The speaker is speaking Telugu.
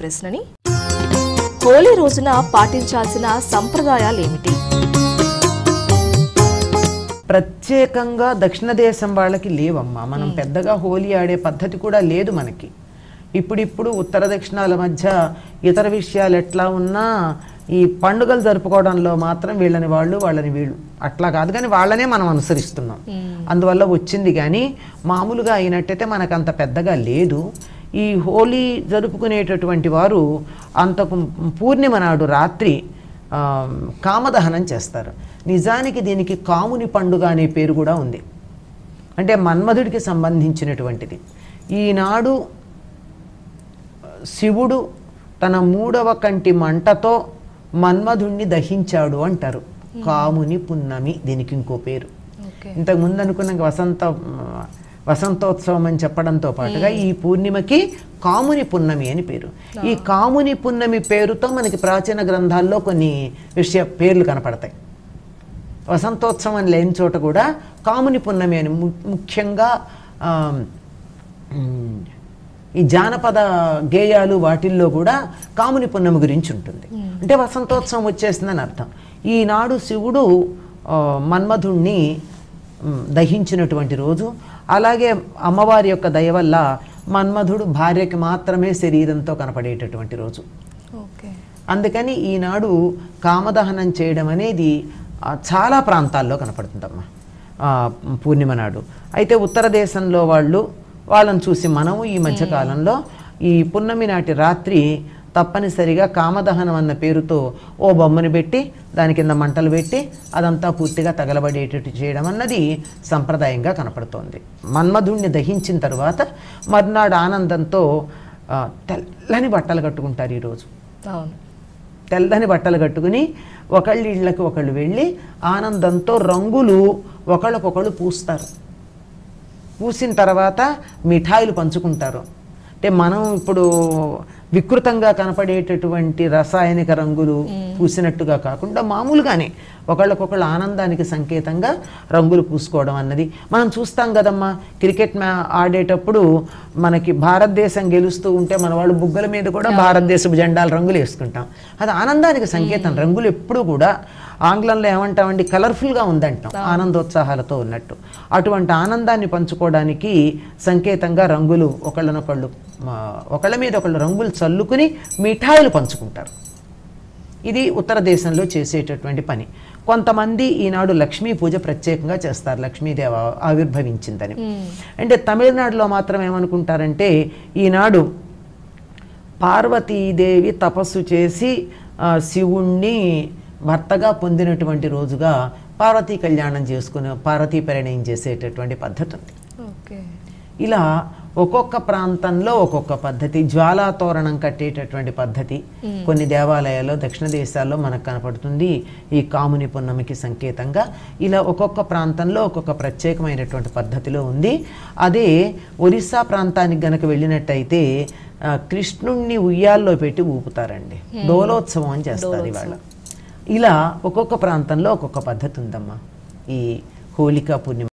ప్రశ్నని. హోలీ రోజున పాటించాల్సిన సంప్రదాయాలు ఏమిటి? ప్రత్యేకంగా దక్షిణ దేశం వాళ్ళకి లేవమ్మా. మనం పెద్దగా హోలీ ఆడే పద్ధతి కూడా లేదు మనకి. ఇప్పుడిప్పుడు ఉత్తర దక్షిణాల మధ్య ఇతర విషయాలు ఎట్లా ఉన్నా ఈ పండుగలు జరుపుకోవడంలో మాత్రం వీళ్ళని వాళ్ళు వాళ్ళని వీళ్ళు అట్లా కాదు, కానీ వాళ్ళనే మనం అనుసరిస్తున్నాం. అందువల్ల వచ్చింది. కానీ మామూలుగా అయినట్టయితే మనకు అంత పెద్దగా లేదు. ఈ హోలీ జరుపుకునేటటువంటి వారు అంతకు పూర్ణిమ నాడు రాత్రి కామదహనం చేస్తారు. నిజానికి దీనికి కాముని పండుగ అనే పేరు కూడా ఉంది. అంటే మన్మధుడికి సంబంధించినటువంటిది. ఈనాడు శివుడు తన 3వ కంటి మంటతో మన్మధుణ్ణి దహించాడు అంటారు. కాముని పున్నమి దీనికి ఇంకో పేరు. ఇంతకుముందు అనుకున్న వసంతోత్సవం అని చెప్పడంతో పాటుగా ఈ పూర్ణిమకి కాముని పున్నమి అని పేరు. ఈ కాముని పున్నమి పేరుతో మనకి ప్రాచీన గ్రంథాల్లో కొన్ని పేర్లు కనపడతాయి. వసంతోత్సవం అని లేని చోట కూడా కాముని పున్నమి అని, ముఖ్యంగా ఈ జానపద గేయాలు వాటిల్లో కూడా కాముని పున్నమి గురించి ఉంటుంది. అంటే వసంతోత్సవం వచ్చేసిందని అర్థం. ఈనాడు శివుడు మన్మధుణ్ణి దహించినటువంటి రోజు. అలాగే అమ్మవారి యొక్క దయ వల్ల మన్మధుడు భార్యకి మాత్రమే శరీరంతో కనపడేటటువంటి రోజు. అందుకని ఈనాడు కామదహనం చేయడం అనేది చాలా ప్రాంతాల్లో కనపడుతుందమ్మా పూర్ణిమ నాడు. అయితే ఉత్తర దేశంలో వాళ్ళని చూసి మనము ఈ మధ్యకాలంలో ఈ పున్నమి నాటి రాత్రి తప్పనిసరిగా కామదహనం అన్న పేరుతో ఓ బొమ్మని పెట్టి దాని కింద మంటలు పెట్టి అదంతా పూర్తిగా తగలబడేటట్టు చేయడం అన్నది సంప్రదాయంగా కనపడుతోంది. మన్మధుణ్ణి దహించిన తర్వాత మర్నాడు ఆనందంతో తెల్లని బట్టలు కట్టుకుంటారు. ఈరోజు తెల్లని బట్టలు కట్టుకుని ఒకళ్ళ ఇళ్ళకి ఒకళ్ళు వెళ్ళి ఆనందంతో రంగులు ఒకళ్ళకొకళ్ళు పూస్తారు. పూసిన తర్వాత మిఠాయిలు పంచుకుంటారు. అంటే మనం ఇప్పుడు వికృతంగా కనపడేటటువంటి రసాయనిక రంగులు పూసినట్టుగా కాకుండా మామూలుగానే ఒకళ్ళకొకళ్ళు ఆనందానికి సంకేతంగా రంగులు పూసుకోవడం అన్నది మనం చూస్తాం కదమ్మా. క్రికెట్ ఆడేటప్పుడు మనకి భారతదేశం గెలుస్తూ ఉంటే మన వాళ్ళు బుగ్గల మీద కూడా భారతదేశపు జెండాల రంగులు వేసుకుంటాం. అది ఆనందానికి సంకేతం. రంగులు ఎప్పుడు కూడా ఆంగ్లంలో ఏమంటామండి, కలర్ఫుల్గా ఉందంటాం, ఆనందోత్సాహాలతో ఉన్నట్టు. అటువంటి ఆనందాన్ని పంచుకోవడానికి సంకేతంగా రంగులు ఒకళ్ళ మీద ఒకళ్ళు రంగులు చల్లుకుని మిఠాయిలు పంచుకుంటారు. ఇది ఉత్తర దేశంలో చేసేటటువంటి పని. కొంతమంది ఈనాడు లక్ష్మీ పూజ ప్రత్యేకంగా చేస్తారు, లక్ష్మీదేవి ఆవిర్భవించిందని. అంటే తమిళనాడులో మాత్రం ఏమనుకుంటారంటే ఈనాడు పార్వతీదేవి తపస్సు చేసి శివుణ్ణి భర్తగా పొందినటువంటి రోజుగా పార్వతీ కళ్యాణం చేసుకుని పార్వతీ పరిణయం చేసేటటువంటి పద్ధతి ఉంది. ఇలా ఒక్కొక్క ప్రాంతంలో ఒక్కొక్క పద్ధతి. జ్వాలాతోరణం కట్టేటటువంటి పద్ధతి కొన్ని దేవాలయాల్లో దక్షిణ దేశాల్లో మనకు కనపడుతుంది ఈ కాముని పున్నమికి సంకేతంగా. ఇలా ఒక్కొక్క ప్రాంతంలో ఒక్కొక్క ప్రత్యేకమైనటువంటి పద్ధతిలో ఉంది. అదే ఒరిస్సా ప్రాంతానికి గనక వెళ్ళినట్టయితే కృష్ణుణ్ణి ఉయ్యాల్లో పెట్టి ఊపుతారండి, డోలోత్సవం అని చేస్తారు ఇవాళ. ఇలా ఒక్కొక్క ప్రాంతంలో ఒక్కొక్క పద్ధతి ఉందమ్మా ఈ హోళికా పూర్ణిమ.